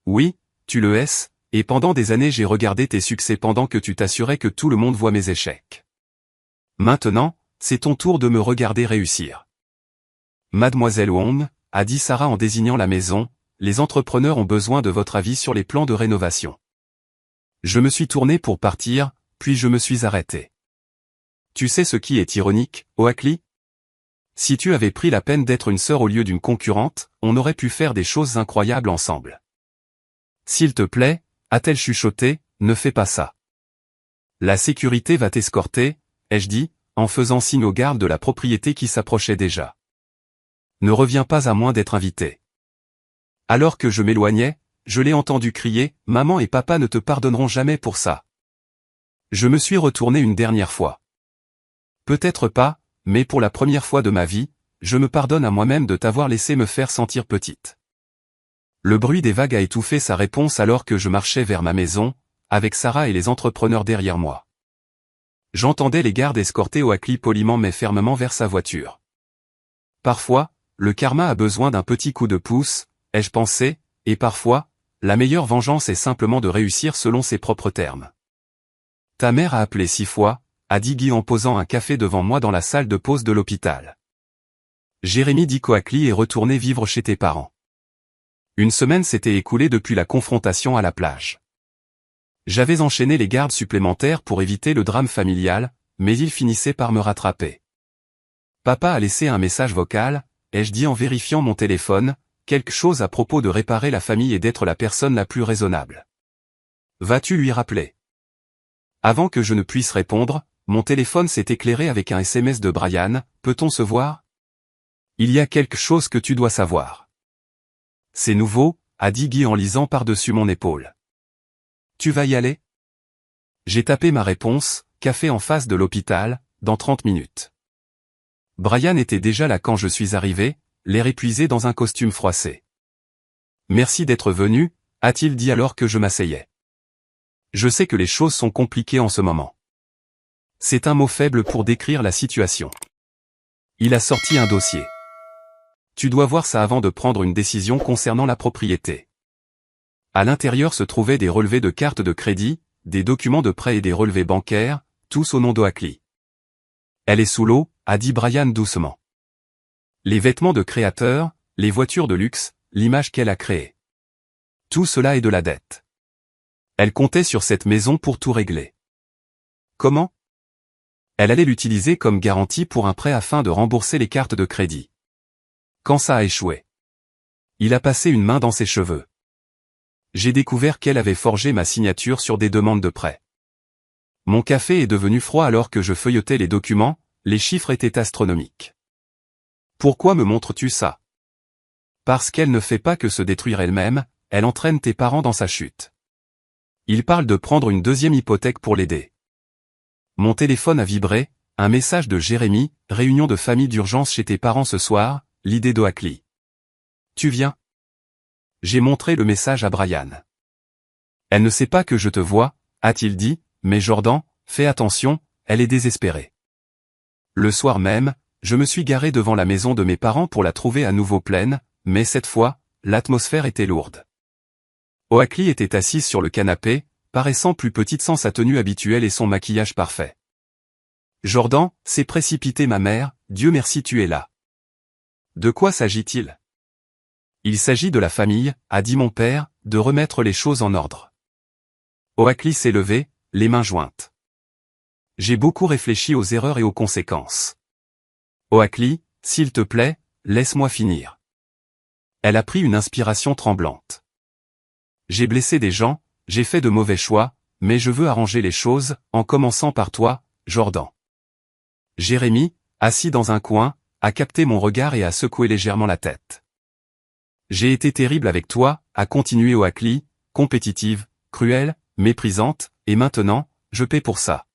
Oui, tu le es, et pendant des années j'ai regardé tes succès pendant que tu t'assurais que tout le monde voit mes échecs. Maintenant, c'est ton tour de me regarder réussir. Mademoiselle Wong, a dit Sarah en désignant la maison, les entrepreneurs ont besoin de votre avis sur les plans de rénovation. Je me suis tourné pour partir, puis je me suis arrêté. Tu sais ce qui est ironique, Oakley? Si tu avais pris la peine d'être une sœur au lieu d'une concurrente, on aurait pu faire des choses incroyables ensemble. S'il te plaît, a-t-elle chuchoté, ne fais pas ça. La sécurité va t'escorter, ai-je dit, en faisant signe aux gardes de la propriété qui s'approchaient déjà. Ne reviens pas à moins d'être invité. Alors que je m'éloignais, je l'ai entendu crier, « Maman et papa ne te pardonneront jamais pour ça. » Je me suis retourné une dernière fois. Peut-être pas, mais pour la première fois de ma vie, je me pardonne à moi-même de t'avoir laissé me faire sentir petite. Le bruit des vagues a étouffé sa réponse alors que je marchais vers ma maison, avec Sarah et les entrepreneurs derrière moi. J'entendais les gardes escorter Oakley poliment mais fermement vers sa voiture. Parfois, le karma a besoin d'un petit coup de pouce, ai-je pensé, et parfois, la meilleure vengeance est simplement de réussir selon ses propres termes. Ta mère a appelé 6 fois, a dit Guy en posant un café devant moi dans la salle de pause de l'hôpital. Jérémy dit qu'Oakley est retourné vivre chez tes parents. Une semaine s'était écoulée depuis la confrontation à la plage. J'avais enchaîné les gardes supplémentaires pour éviter le drame familial, mais ils finissaient par me rattraper. Papa a laissé un message vocal, ai-je dit en vérifiant mon téléphone, quelque chose à propos de réparer la famille et d'être la personne la plus raisonnable. Vas-tu lui rappeler? Avant que je ne puisse répondre, mon téléphone s'est éclairé avec un SMS de Brian, peut-on se voir? Il y a quelque chose que tu dois savoir. C'est nouveau, a dit Guy en lisant par-dessus mon épaule. Tu vas y aller? J'ai tapé ma réponse, café en face de l'hôpital, dans 30 minutes. Brian était déjà là quand je suis arrivé, l'air épuisé dans un costume froissé. Merci d'être venu, a-t-il dit alors que je m'asseyais. Je sais que les choses sont compliquées en ce moment. C'est un mot faible pour décrire la situation. Il a sorti un dossier. Tu dois voir ça avant de prendre une décision concernant la propriété. À l'intérieur se trouvaient des relevés de cartes de crédit, des documents de prêt et des relevés bancaires, tous au nom d'Oakley. Elle est sous l'eau, a dit Brian doucement. Les vêtements de créateur, les voitures de luxe, l'image qu'elle a créée. Tout cela est de la dette. Elle comptait sur cette maison pour tout régler. Comment? Elle allait l'utiliser comme garantie pour un prêt afin de rembourser les cartes de crédit. Quand ça a échoué. Il a passé une main dans ses cheveux. J'ai découvert qu'elle avait forgé ma signature sur des demandes de prêt. Mon café est devenu froid alors que je feuilletais les documents, les chiffres étaient astronomiques. Pourquoi me montres-tu ça? Parce qu'elle ne fait pas que se détruire elle-même, elle entraîne tes parents dans sa chute. Il parle de prendre une deuxième hypothèque pour l'aider. Mon téléphone a vibré, un message de Jérémy, réunion de famille d'urgence chez tes parents ce soir, l'idée d'Oakley. Tu viens? J'ai montré le message à Brian. Elle ne sait pas que je te vois, a-t-il dit, mais Jordan, fais attention, elle est désespérée. Le soir même, je me suis garé devant la maison de mes parents pour la trouver à nouveau pleine, mais cette fois, l'atmosphère était lourde. Oakley était assise sur le canapé, paraissant plus petite sans sa tenue habituelle et son maquillage parfait. Jordan, c'est précipité ma mère, Dieu merci tu es là. De quoi s'agit-il? Il s'agit de la famille, a dit mon père, de remettre les choses en ordre. Oakley s'est levé, les mains jointes. J'ai beaucoup réfléchi aux erreurs et aux conséquences. Oakley, s'il te plaît, laisse-moi finir. Elle a pris une inspiration tremblante. J'ai blessé des gens, j'ai fait de mauvais choix, mais je veux arranger les choses, en commençant par toi, Jordan. Jérémy, assis dans un coin, a capté mon regard et a secoué légèrement la tête. J'ai été terrible avec toi, a continué Oakley, compétitive, cruelle, méprisante, et maintenant, je paie pour ça.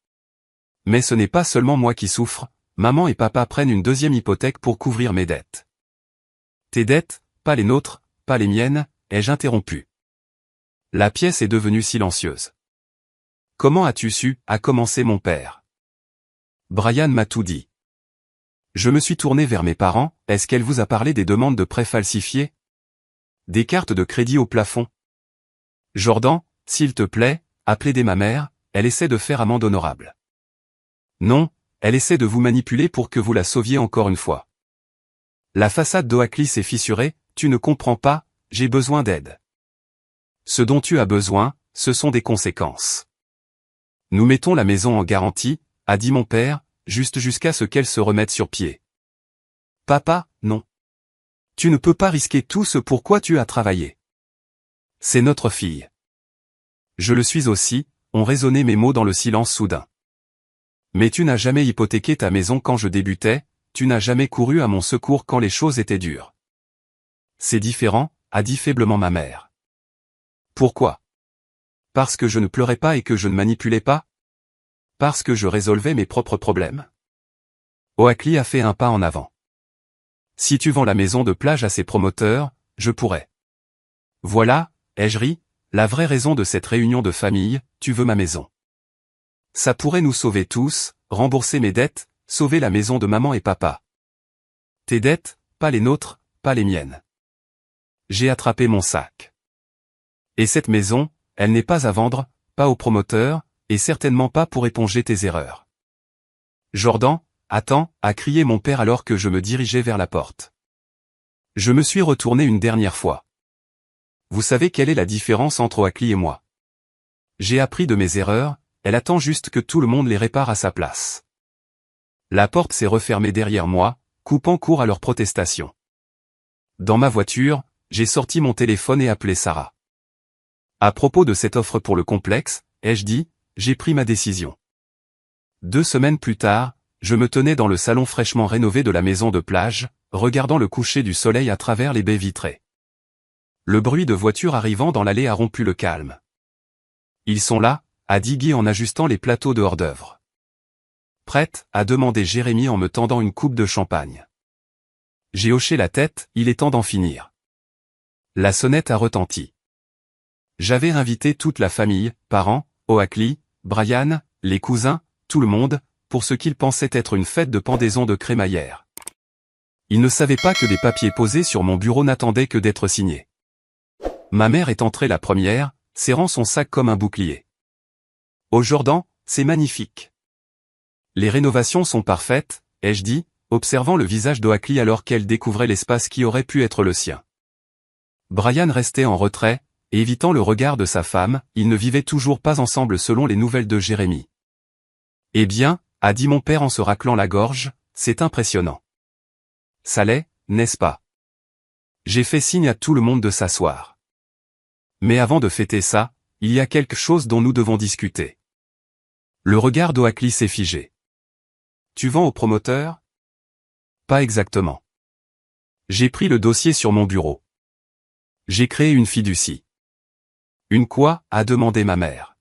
Mais ce n'est pas seulement moi qui souffre, maman et papa prennent une deuxième hypothèque pour couvrir mes dettes. Tes dettes, pas les nôtres, pas les miennes, ai-je interrompu. La pièce est devenue silencieuse. Comment as-tu su, a commencé mon père. Brian m'a tout dit. Je me suis tourné vers mes parents, est-ce qu'elle vous a parlé des demandes de prêts falsifiées? Des cartes de crédit au plafond? Jordan, s'il te plaît, a plaidé ma mère, elle essaie de faire amende honorable. Non, elle essaie de vous manipuler pour que vous la sauviez encore une fois. La façade d'Oakley s'est fissurée, tu ne comprends pas, j'ai besoin d'aide. Ce dont tu as besoin, ce sont des conséquences. Nous mettons la maison en garantie, a dit mon père, juste jusqu'à ce qu'elle se remette sur pied. Papa, non. Tu ne peux pas risquer tout ce pour quoi tu as travaillé. C'est notre fille. Je le suis aussi, ont résonné mes mots dans le silence soudain. Mais tu n'as jamais hypothéqué ta maison quand je débutais, tu n'as jamais couru à mon secours quand les choses étaient dures. C'est différent, a dit faiblement ma mère. Pourquoi? Parce que je ne pleurais pas et que je ne manipulais pas? Parce que je résolvais mes propres problèmes? Oakley a fait un pas en avant. Si tu vends la maison de plage à ses promoteurs, je pourrais. Voilà, ai-je ri, la vraie raison de cette réunion de famille, tu veux ma maison. Ça pourrait nous sauver tous, rembourser mes dettes, sauver la maison de maman et papa. Tes dettes, pas les nôtres, pas les miennes. J'ai attrapé mon sac. Et cette maison, elle n'est pas à vendre, pas au promoteur, et certainement pas pour éponger tes erreurs. Jordan, attends, a crié mon père alors que je me dirigeais vers la porte. Je me suis retourné une dernière fois. Vous savez quelle est la différence entre Oakley et moi? J'ai appris de mes erreurs, elle attend juste que tout le monde les répare à sa place. La porte s'est refermée derrière moi, coupant court à leurs protestations. Dans ma voiture, j'ai sorti mon téléphone et appelé Sarah. À propos de cette offre pour le complexe, ai-je dit, j'ai pris ma décision. 2 semaines plus tard, je me tenais dans le salon fraîchement rénové de la maison de plage, regardant le coucher du soleil à travers les baies vitrées. Le bruit de voitures arrivant dans l'allée a rompu le calme. Ils sont là, a dit Guy en ajustant les plateaux de hors-d'œuvre. Prête, a demandé Jérémy en me tendant une coupe de champagne. J'ai hoché la tête, il est temps d'en finir. La sonnette a retenti. J'avais invité toute la famille, parents, Oakley, Brian, les cousins, tout le monde, pour ce qu'ils pensaient être une fête de pendaison de crémaillère. Ils ne savaient pas que des papiers posés sur mon bureau n'attendaient que d'être signés. Ma mère est entrée la première, serrant son sac comme un bouclier. « Oh Jordan, c'est magnifique. Les rénovations sont parfaites, ai-je dit, observant le visage d'Oakley alors qu'elle découvrait l'espace qui aurait pu être le sien. Brian restait en retrait, et évitant le regard de sa femme, ils ne vivaient toujours pas ensemble selon les nouvelles de Jérémy. « Eh bien, a dit mon père en se raclant la gorge, c'est impressionnant. Ça l'est, n'est-ce pas? J'ai fait signe à tout le monde de s'asseoir. Mais avant de fêter ça, il y a quelque chose dont nous devons discuter. » Le regard d'Oakley s'est figé. « Tu vends au promoteur? » Pas exactement. J'ai pris le dossier sur mon bureau. J'ai créé une fiducie. Une quoi? A demandé ma mère.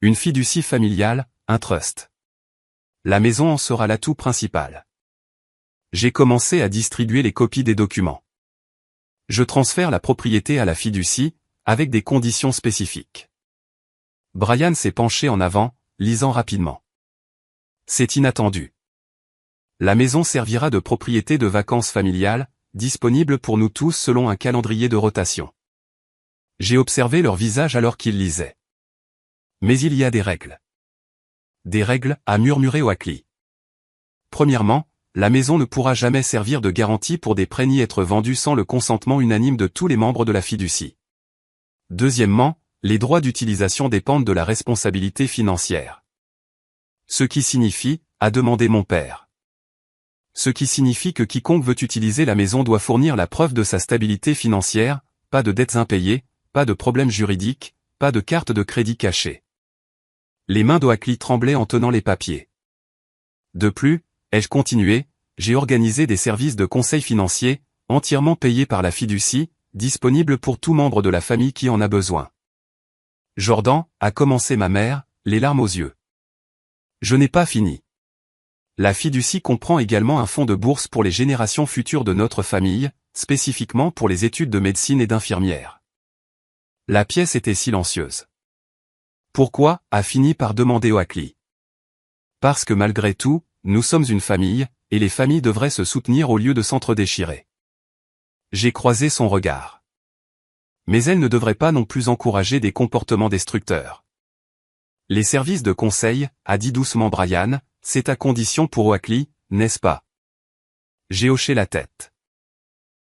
Une fiducie familiale, un trust. La maison en sera l'atout principal. J'ai commencé à distribuer les copies des documents. Je transfère la propriété à la fiducie, avec des conditions spécifiques. Brian s'est penché en avant, lisant rapidement. C'est inattendu. La maison servira de propriété de vacances familiales, disponible pour nous tous selon un calendrier de rotation. J'ai observé leur visage alors qu'ils lisaient. Mais il y a des règles. Des règles, a murmuré Oakley. Premièrement, la maison ne pourra jamais servir de garantie pour des prêts ni être vendue sans le consentement unanime de tous les membres de la fiducie. Deuxièmement, les droits d'utilisation dépendent de la responsabilité financière. Ce qui signifie, a demandé mon père. Ce qui signifie que quiconque veut utiliser la maison doit fournir la preuve de sa stabilité financière, pas de dettes impayées, pas de problèmes juridiques, pas de carte de crédit cachée. Les mains d'Oakley tremblaient en tenant les papiers. De plus, ai-je continué, j'ai organisé des services de conseil financier, entièrement payés par la fiducie, disponibles pour tout membre de la famille qui en a besoin. Jordan, a commencé ma mère, les larmes aux yeux. Je n'ai pas fini. La fiducie comprend également un fonds de bourse pour les générations futures de notre famille, spécifiquement pour les études de médecine et d'infirmière. La pièce était silencieuse. Pourquoi, a fini par demander Oakley. Parce que malgré tout, nous sommes une famille, et les familles devraient se soutenir au lieu de s'entre-déchirer. J'ai croisé son regard. Mais elles ne devraient pas non plus encourager des comportements destructeurs. Les services de conseil, a dit doucement Brian, c'est à condition pour Oakley, n'est-ce pas? J'ai hoché la tête.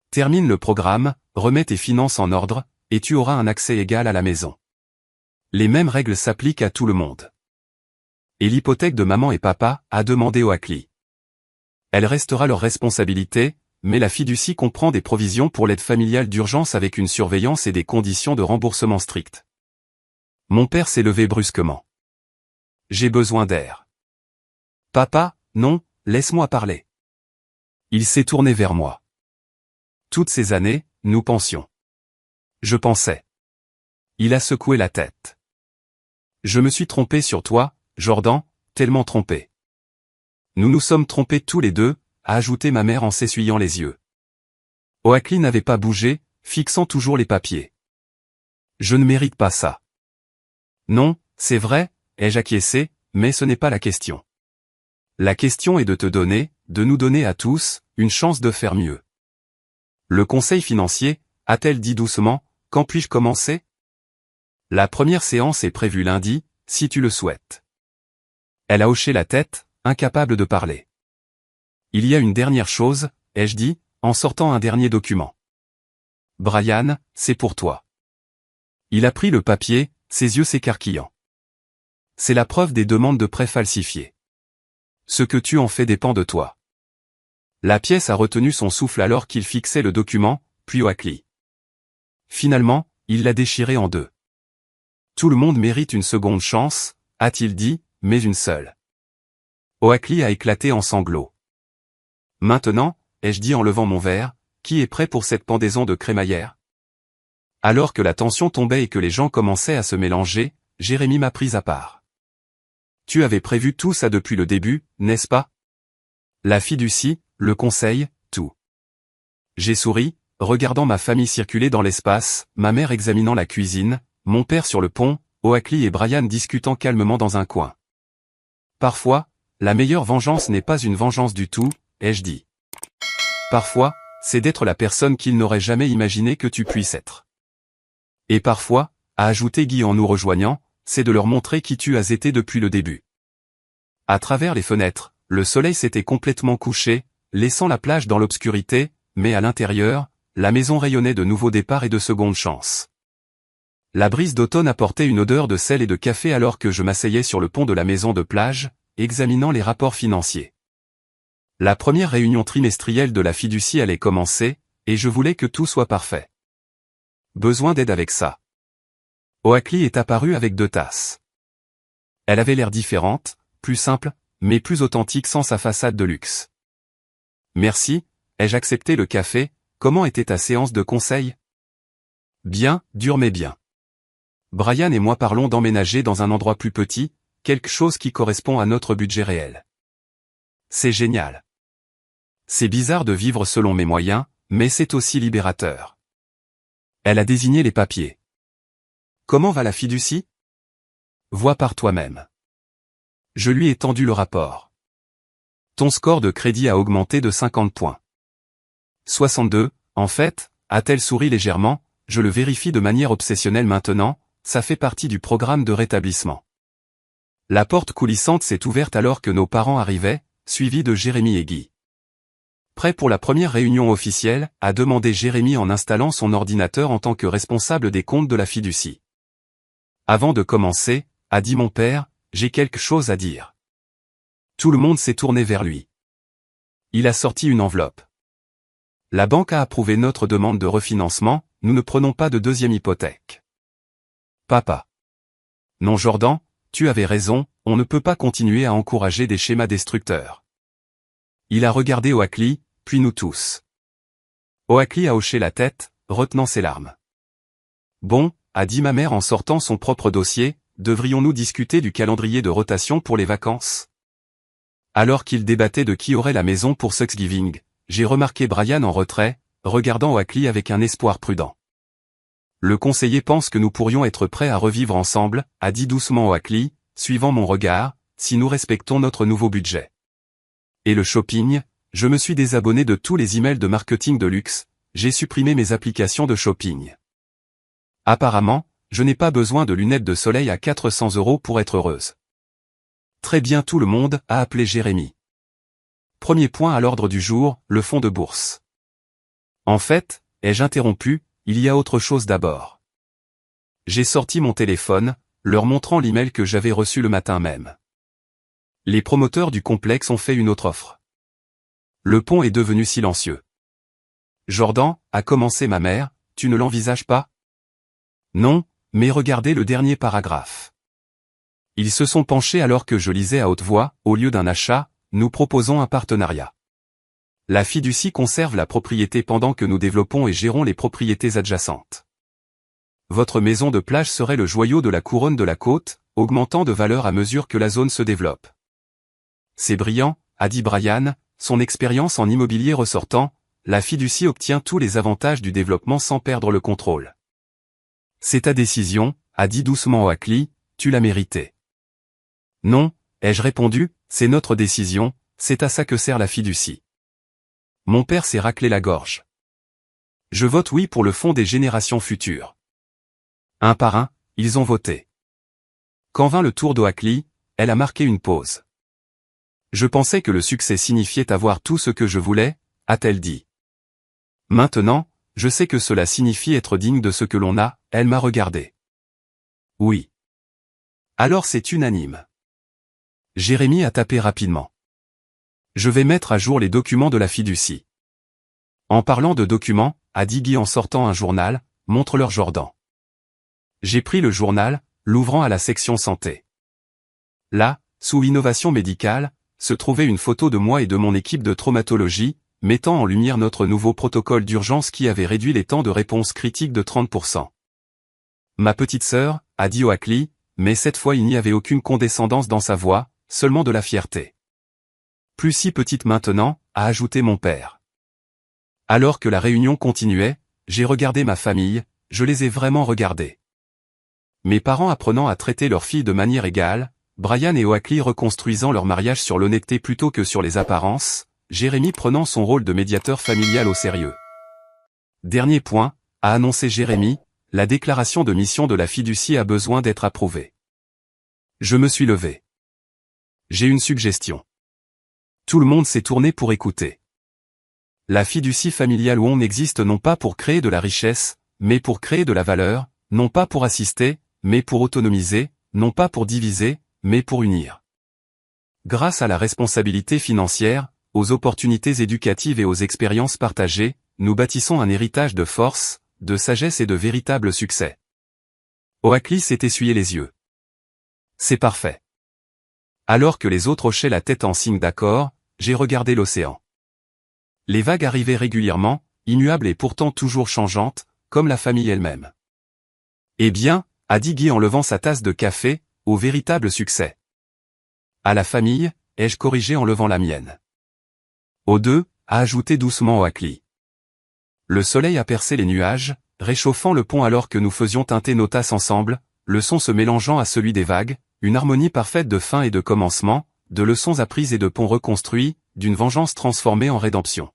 Termine le programme, remets tes finances en ordre, et tu auras un accès égal à la maison. Les mêmes règles s'appliquent à tout le monde. Et l'hypothèque de maman et papa, a demandé Oakley. Elle restera leur responsabilité, mais la fiducie comprend des provisions pour l'aide familiale d'urgence avec une surveillance et des conditions de remboursement strictes. Mon père s'est levé brusquement. J'ai besoin d'air. Papa, non, laisse-moi parler. Il s'est tourné vers moi. Toutes ces années, nous pensions. Je pensais. Il a secoué la tête. Je me suis trompé sur toi, Jordan, tellement trompé. Nous nous sommes trompés tous les deux, a ajouté ma mère en s'essuyant les yeux. Oakley n'avait pas bougé, fixant toujours les papiers. Je ne mérite pas ça. Non, c'est vrai, ai-je acquiescé, mais ce n'est pas la question. La question est de te donner, de nous donner à tous, une chance de faire mieux. Le conseil financier, a-t-elle dit doucement, quand puis-je commencer? La première séance est prévue lundi, si tu le souhaites. Elle a hoché la tête, incapable de parler. Il y a une dernière chose, ai-je dit, en sortant un dernier document. Brian, c'est pour toi. Il a pris le papier, ses yeux s'écarquillant. C'est la preuve des demandes de prêts falsifiées. Ce que tu en fais dépend de toi. La pièce a retenu son souffle alors qu'il fixait le document, puis Oakley. Finalement, il l'a déchiré en deux. Tout le monde mérite une seconde chance, a-t-il dit, mais une seule. Oakley a éclaté en sanglots. Maintenant, ai-je dit en levant mon verre, qui est prêt pour cette pendaison de crémaillère? Alors que la tension tombait et que les gens commençaient à se mélanger, Jérémy m'a pris à part. Tu avais prévu tout ça depuis le début, n'est-ce pas? La fiducie, le conseil, tout. J'ai souri, regardant ma famille circuler dans l'espace, ma mère examinant la cuisine, mon père sur le pont, Oakley et Brian discutant calmement dans un coin. Parfois, la meilleure vengeance n'est pas une vengeance du tout, ai-je dit. Parfois, c'est d'être la personne qu'ils n'auraient jamais imaginé que tu puisses être. Et parfois, a ajouté Guy en nous rejoignant, c'est de leur montrer qui tu as été depuis le début. À travers les fenêtres, le soleil s'était complètement couché, laissant la plage dans l'obscurité, mais à l'intérieur, la maison rayonnait de nouveaux départs et de secondes chances. La brise d'automne apportait une odeur de sel et de café alors que je m'asseyais sur le pont de la maison de plage, examinant les rapports financiers. La première réunion trimestrielle de la fiducie allait commencer, et je voulais que tout soit parfait. Besoin d'aide avec ça. Oakley est apparue avec 2 tasses. Elle avait l'air différente, plus simple, mais plus authentique sans sa façade de luxe. Merci, ai-je accepté le café, comment était ta séance de conseil? Bien, dur mais bien. Brian et moi parlons d'emménager dans un endroit plus petit, quelque chose qui correspond à notre budget réel. C'est génial. C'est bizarre de vivre selon mes moyens, mais c'est aussi libérateur. Elle a désigné les papiers. Comment va la fiducie? Vois par toi-même. Je lui ai tendu le rapport. Ton score de crédit a augmenté de 50 points. 62, en fait, a-t-elle souri légèrement, je le vérifie de manière obsessionnelle maintenant, ça fait partie du programme de rétablissement. La porte coulissante s'est ouverte alors que nos parents arrivaient, suivis de Jérémy et Guy. Prêt pour la première réunion officielle, a demandé Jérémy en installant son ordinateur en tant que responsable des comptes de la fiducie. Avant de commencer, a dit mon père, j'ai quelque chose à dire. Tout le monde s'est tourné vers lui. Il a sorti une enveloppe. La banque a approuvé notre demande de refinancement, nous ne prenons pas de deuxième hypothèque. Papa. Non Jordan, tu avais raison, on ne peut pas continuer à encourager des schémas destructeurs. Il a regardé Oakley, puis nous tous. Oakley a hoché la tête, retenant ses larmes. Bon, a dit ma mère en sortant son propre dossier, devrions-nous discuter du calendrier de rotation pour les vacances? Alors qu'il débattait de qui aurait la maison pour Thanksgiving, j'ai remarqué Brian en retrait, regardant Oakley avec un espoir prudent. Le conseiller pense que nous pourrions être prêts à revivre ensemble, a dit doucement Oakley, suivant mon regard, si nous respectons notre nouveau budget. Et le shopping, je me suis désabonné de tous les emails de marketing de luxe, j'ai supprimé mes applications de shopping. Apparemment, je n'ai pas besoin de lunettes de soleil à 400 € pour être heureuse. Très bien tout le monde, a appelé Jérémy. Premier point à l'ordre du jour, le fonds de bourse. En fait, ai-je interrompu, il y a autre chose d'abord. J'ai sorti mon téléphone, leur montrant l'email que j'avais reçu le matin même. Les promoteurs du complexe ont fait une autre offre. Le pont est devenu silencieux. Jordan, a commencé ma mère, tu ne l'envisages pas? Non, mais regardez le dernier paragraphe. Ils se sont penchés alors que je lisais à haute voix, au lieu d'un achat, nous proposons un partenariat. La fiducie conserve la propriété pendant que nous développons et gérons les propriétés adjacentes. Votre maison de plage serait le joyau de la couronne de la côte, augmentant de valeur à mesure que la zone se développe. C'est brillant, a dit Brian, son expérience en immobilier ressortant, la fiducie obtient tous les avantages du développement sans perdre le contrôle. C'est ta décision, a dit doucement Oakley, tu l'as mérité. Non, ai-je répondu, c'est notre décision, c'est à ça que sert la fiducie. Mon père s'est raclé la gorge. Je vote oui pour le fonds des générations futures. Un par un, ils ont voté. Quand vint le tour d'Oakley, elle a marqué une pause. Je pensais que le succès signifiait avoir tout ce que je voulais, a-t-elle dit. Maintenant, je sais que cela signifie être digne de ce que l'on a, elle m'a regardé. Oui. Alors c'est unanime. Jérémy a tapé rapidement. Je vais mettre à jour les documents de la fiducie. En parlant de documents, a dit Guy en sortant un journal, montre-leur Jordan. J'ai pris le journal, l'ouvrant à la section santé. Là, sous innovation médicale, se trouvait une photo de moi et de mon équipe de traumatologie, mettant en lumière notre nouveau protocole d'urgence qui avait réduit les temps de réponse critiques de 30%. Ma petite sœur, a dit Oakley, mais cette fois il n'y avait aucune condescendance dans sa voix, seulement de la fierté. Plus si petite maintenant, a ajouté mon père. Alors que la réunion continuait, j'ai regardé ma famille, je les ai vraiment regardés. mes parents apprenant à traiter leur fille de manière égale, Brian et Oakley reconstruisant leur mariage sur l'honnêteté plutôt que sur les apparences, Jérémy prenant son rôle de médiateur familial au sérieux. Dernier point, a annoncé Jérémy, la déclaration de mission de la fiducie a besoin d'être approuvée. Je me suis levé. J'ai une suggestion. Tout le monde s'est tourné pour écouter. La fiducie familiale où on existe non pas pour créer de la richesse, mais pour créer de la valeur, non pas pour assister, mais pour autonomiser, non pas pour diviser, mais pour unir. Grâce à la responsabilité financière, aux opportunités éducatives et aux expériences partagées, nous bâtissons un héritage de force, de sagesse et de véritable succès. Oakley s'est essuyé les yeux. C'est parfait. Alors que les autres hochaient la tête en signe d'accord, j'ai regardé l'océan. Les vagues arrivaient régulièrement, immuables et pourtant toujours changeantes, comme la famille elle-même. Eh bien, a dit Guy en levant sa tasse de café, au véritable succès. À la famille, ai-je corrigé en levant la mienne. Aux deux, a ajouté doucement Oakley. Le soleil a percé les nuages, réchauffant le pont alors que nous faisions teinter nos tasses ensemble, le son se mélangeant à celui des vagues, une harmonie parfaite de fin et de commencement, de leçons apprises et de ponts reconstruits, d'une vengeance transformée en rédemption.